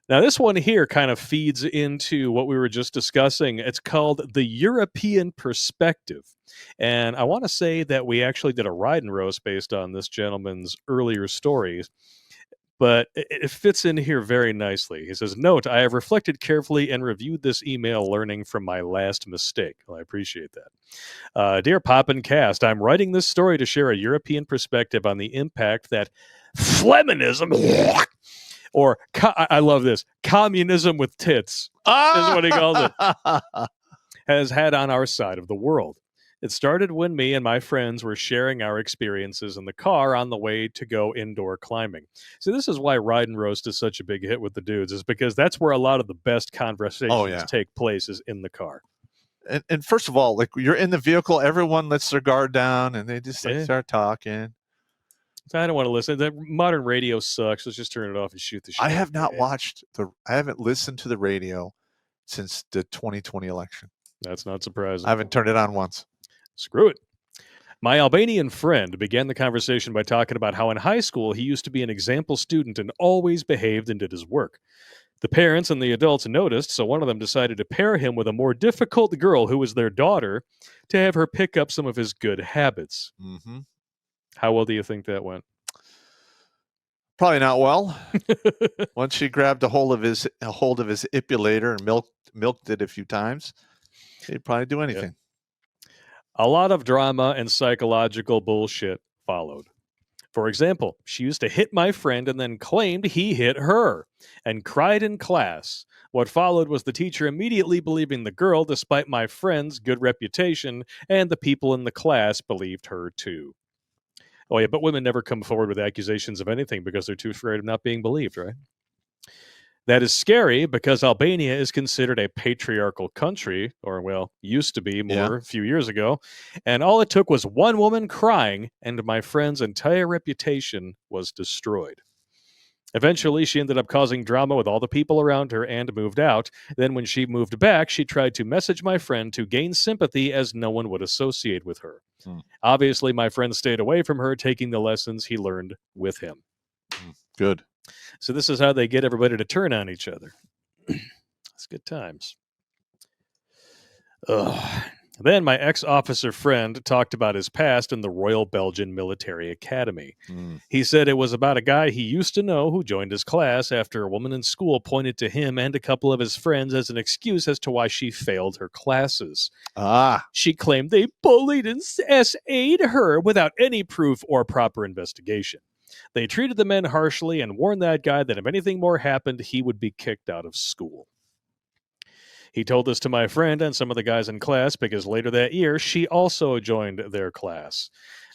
Now, this one here kind of feeds into what we were just discussing. It's called the European perspective. And I want to say that we actually did a ride and roast based on this gentleman's earlier stories, but it fits in here very nicely. He says, "Note, I have reflected carefully and reviewed this email, learning from my last mistake." Well, I appreciate that. Dear Pop and Cast, I'm writing this story to share a European perspective on the impact that feminism, or I love this, communism with tits, is what he calls it, has had on our side of the world. It started when me and my friends were sharing our experiences in the car on the way to go indoor climbing. So this is why Ride and Roast is such a big hit with the dudes, is because that's where a lot of the best conversations take place, is in the car. And first of all, like, you're in the vehicle, everyone lets their guard down and they just start talking. So I don't want to listen. The modern radio sucks. Let's just turn it off and shoot the shit. I have not I haven't listened to the radio since the 2020 election. That's not surprising. I haven't turned it on once. Screw it. My Albanian friend began the conversation by talking about how in high school he used to be an example student and always behaved and did his work. The parents and the adults noticed, so one of them decided to pair him with a more difficult girl who was their daughter to have her pick up some of his good habits. Mm-hmm. How well do you think that went? Probably not well. Once she grabbed a hold of his epulator and milked it a few times, he'd probably do anything. Yeah. A lot of drama and psychological bullshit followed. For example, she used to hit my friend and then claimed he hit her and cried in class. What followed was the teacher immediately believing the girl, despite my friend's good reputation, and the people in the class believed her too. Oh, yeah, but women never come forward with accusations of anything because they're too afraid of not being believed, right? That is scary because Albania is considered a patriarchal country, or, well, used to be a few years ago. And all it took was one woman crying, and my friend's entire reputation was destroyed. Eventually, she ended up causing drama with all the people around her and moved out. Then when she moved back, she tried to message my friend to gain sympathy, as no one would associate with her. Obviously, my friend stayed away from her, taking the lessons he learned with him. Good. So this is how they get everybody to turn on each other. It's good times. Then my ex-officer friend talked about his past in the Royal Belgian Military Academy. He said it was about a guy he used to know who joined his class after a woman in school pointed to him and a couple of his friends as an excuse as to why she failed her classes. She claimed they bullied and SA'd her without any proof or proper investigation. They treated the men harshly and warned that guy that if anything more happened, he would be kicked out of school. He told this to my friend and some of the guys in class because later that year, she also joined their class.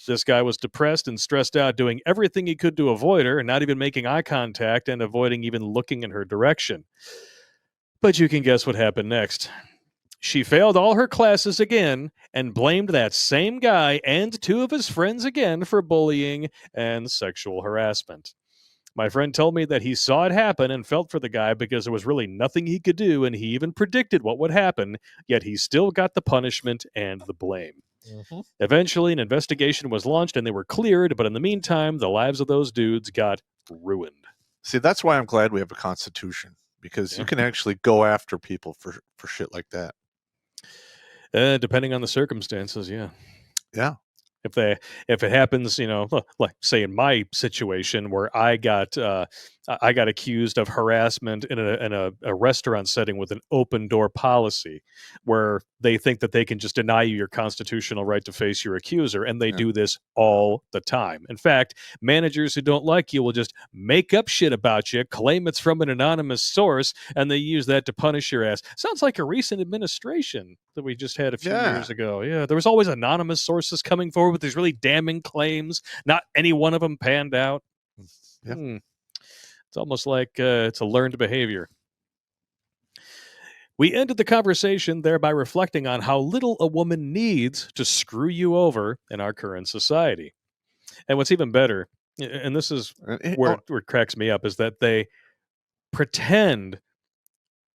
This guy was depressed and stressed out, doing everything he could to avoid her, and not even making eye contact and avoiding even looking in her direction. But you can guess what happened next. She failed all her classes again and blamed that same guy and two of his friends again for bullying and sexual harassment. My friend told me that he saw it happen and felt for the guy because there was really nothing he could do, and he even predicted what would happen, yet he still got the punishment and the blame. Eventually, an investigation was launched and they were cleared, but in the meantime, the lives of those dudes got ruined. See, that's why I'm glad we have a constitution, because you can actually go after people for shit like that. Depending on the circumstances, yeah. Yeah. If it happens, like say in my situation where I got accused of harassment in a restaurant setting with an open door policy, where they think that they can just deny you your constitutional right to face your accuser, and they do this all the time. In fact, managers who don't like you will just make up shit about you, claim it's from an anonymous source, and they use that to punish your ass. Sounds like a recent administration that we just had a few years ago. Yeah, there was always anonymous sources coming forward with these really damning claims. Not any one of them panned out. It's almost like it's a learned behavior. We ended the conversation there by reflecting on how little a woman needs to screw you over in our current society. And what's even better, and this is where it cracks me up, is that they pretend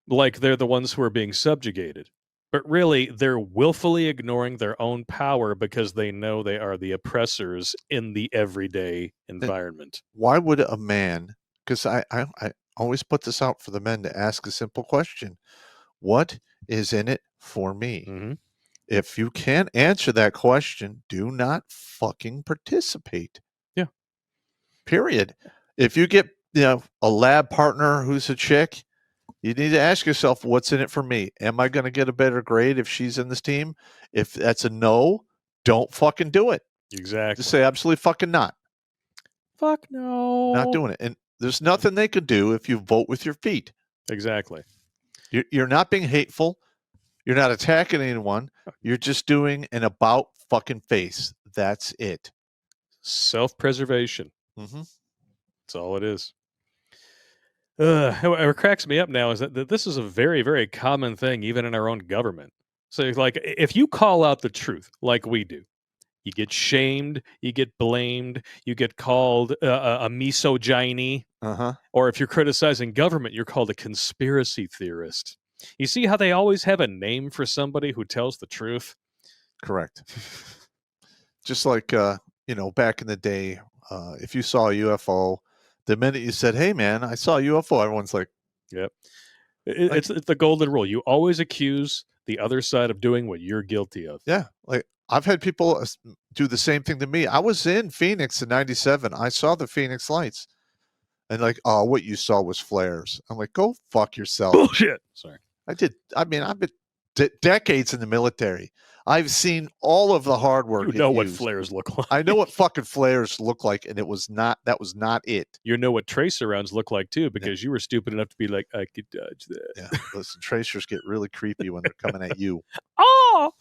like they're the ones who are being subjugated. But really, they're willfully ignoring their own power because they know they are the oppressors in the everyday environment. Why would a man, because always put this out for the men to ask a simple question. What is in it for me? Mm-hmm. If you can't answer that question, do not fucking participate. Yeah. Period. If you get, a lab partner who's a chick, you need to ask yourself, what's in it for me? Am I going to get a better grade if she's in this team? If that's a no, don't fucking do it. Exactly. Just say absolutely fucking not. Fuck no. Not doing it. And there's nothing they could do if you vote with your feet. Exactly. You're not being hateful. You're not attacking anyone. You're just doing an about fucking face. That's it. Self-preservation. Mm-hmm. That's all it is. What cracks me up now is that this is a very, very common thing, even in our own government. So, like, if you call out the truth, like we do, you get shamed, you get blamed, you get called a misogyny, or if you're criticizing government, you're called a conspiracy theorist. You see how they always have a name for somebody who tells the truth? Correct. Just like, back in the day, if you saw a UFO, the minute you said, hey, man, I saw a UFO, everyone's like, yep. It's the golden rule. You always accuse the other side of doing what you're guilty of. Yeah. Like, I've had people do the same thing to me. I was in Phoenix in 97. I saw the Phoenix lights. And like, oh, what you saw was flares. I'm like, go fuck yourself. Bullshit. Sorry. I've been decades in the military. I've seen all of the hard work. You know what flares look like. I know what fucking flares look like, and that was not it. You know what tracer rounds look like too, because you were stupid enough to be like, I could dodge that. Yeah, listen, tracers get really creepy when they're coming at you. Oh,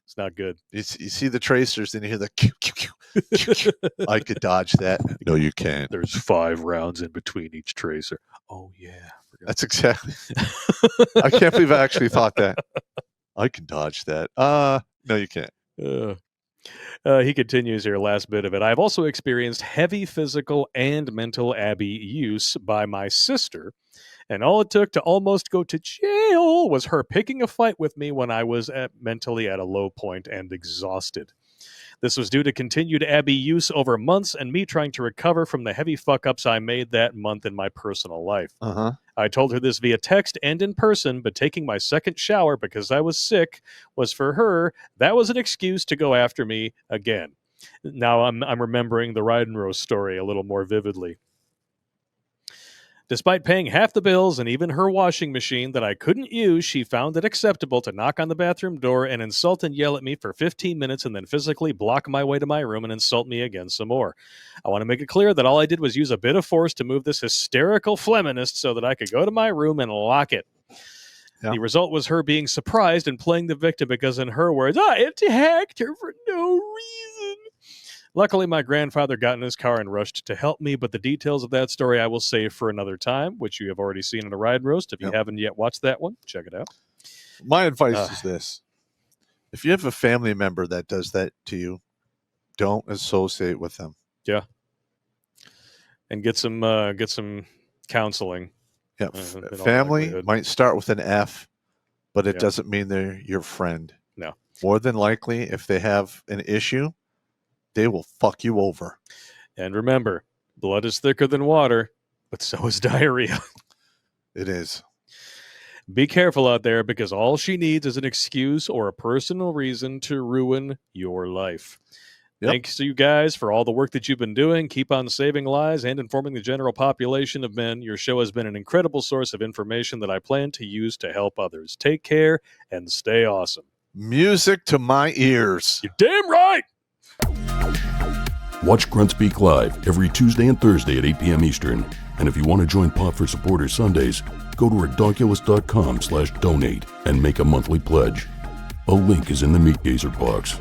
it's not good. You see the tracers, and you hear the I could dodge that. No, you can't. There's 5 rounds in between each tracer. Oh yeah, that's exactly. I can't believe I actually thought that. I can dodge that. No, you can't. He continues here, last bit of it. I've also experienced heavy physical and mental abuse by my sister, and all it took to almost go to jail was her picking a fight with me when I was mentally at a low point and exhausted. This was due to continued abuse over months and me trying to recover from the heavy fuck-ups I made that month in my personal life. I told her this via text and in person, but taking my second shower because I was sick was for her. That was an excuse to go after me again. Now I'm remembering the Ride and Rose story a little more vividly. Despite paying half the bills and even her washing machine that I couldn't use, she found it acceptable to knock on the bathroom door and insult and yell at me for 15 minutes and then physically block my way to my room and insult me again some more. I want to make it clear that all I did was use a bit of force to move this hysterical feminist so that I could go to my room and lock it. Yeah. The result was her being surprised and playing the victim because, in her words, I attacked her for no reason. Luckily, my grandfather got in his car and rushed to help me, but the details of that story I will save for another time, which you have already seen in a Ride Roast. If you haven't yet watched that one, check it out. My advice is this. If you have a family member that does that to you, don't associate with them. Yeah. And get some counseling. Yeah. Family might start with an F, but it doesn't mean they're your friend. No. More than likely, if they have an issue, they will fuck you over. And remember, blood is thicker than water, but so is diarrhea. It is. Be careful out there, because all she needs is an excuse or a personal reason to ruin your life. Thanks to you guys for all the work that you've been doing. Keep on saving lives and informing the general population of men. Your show has been an incredible source of information that I plan to use to help others. Take care and stay awesome. Music to my ears. You're damn right. Watch Grunt Speak live every Tuesday and Thursday at 8 p.m. Eastern. And if you want to join Pop for Supporters Sundays, go to redonkulous.com/donate and make a monthly pledge. A link is in the Meat Gazer box.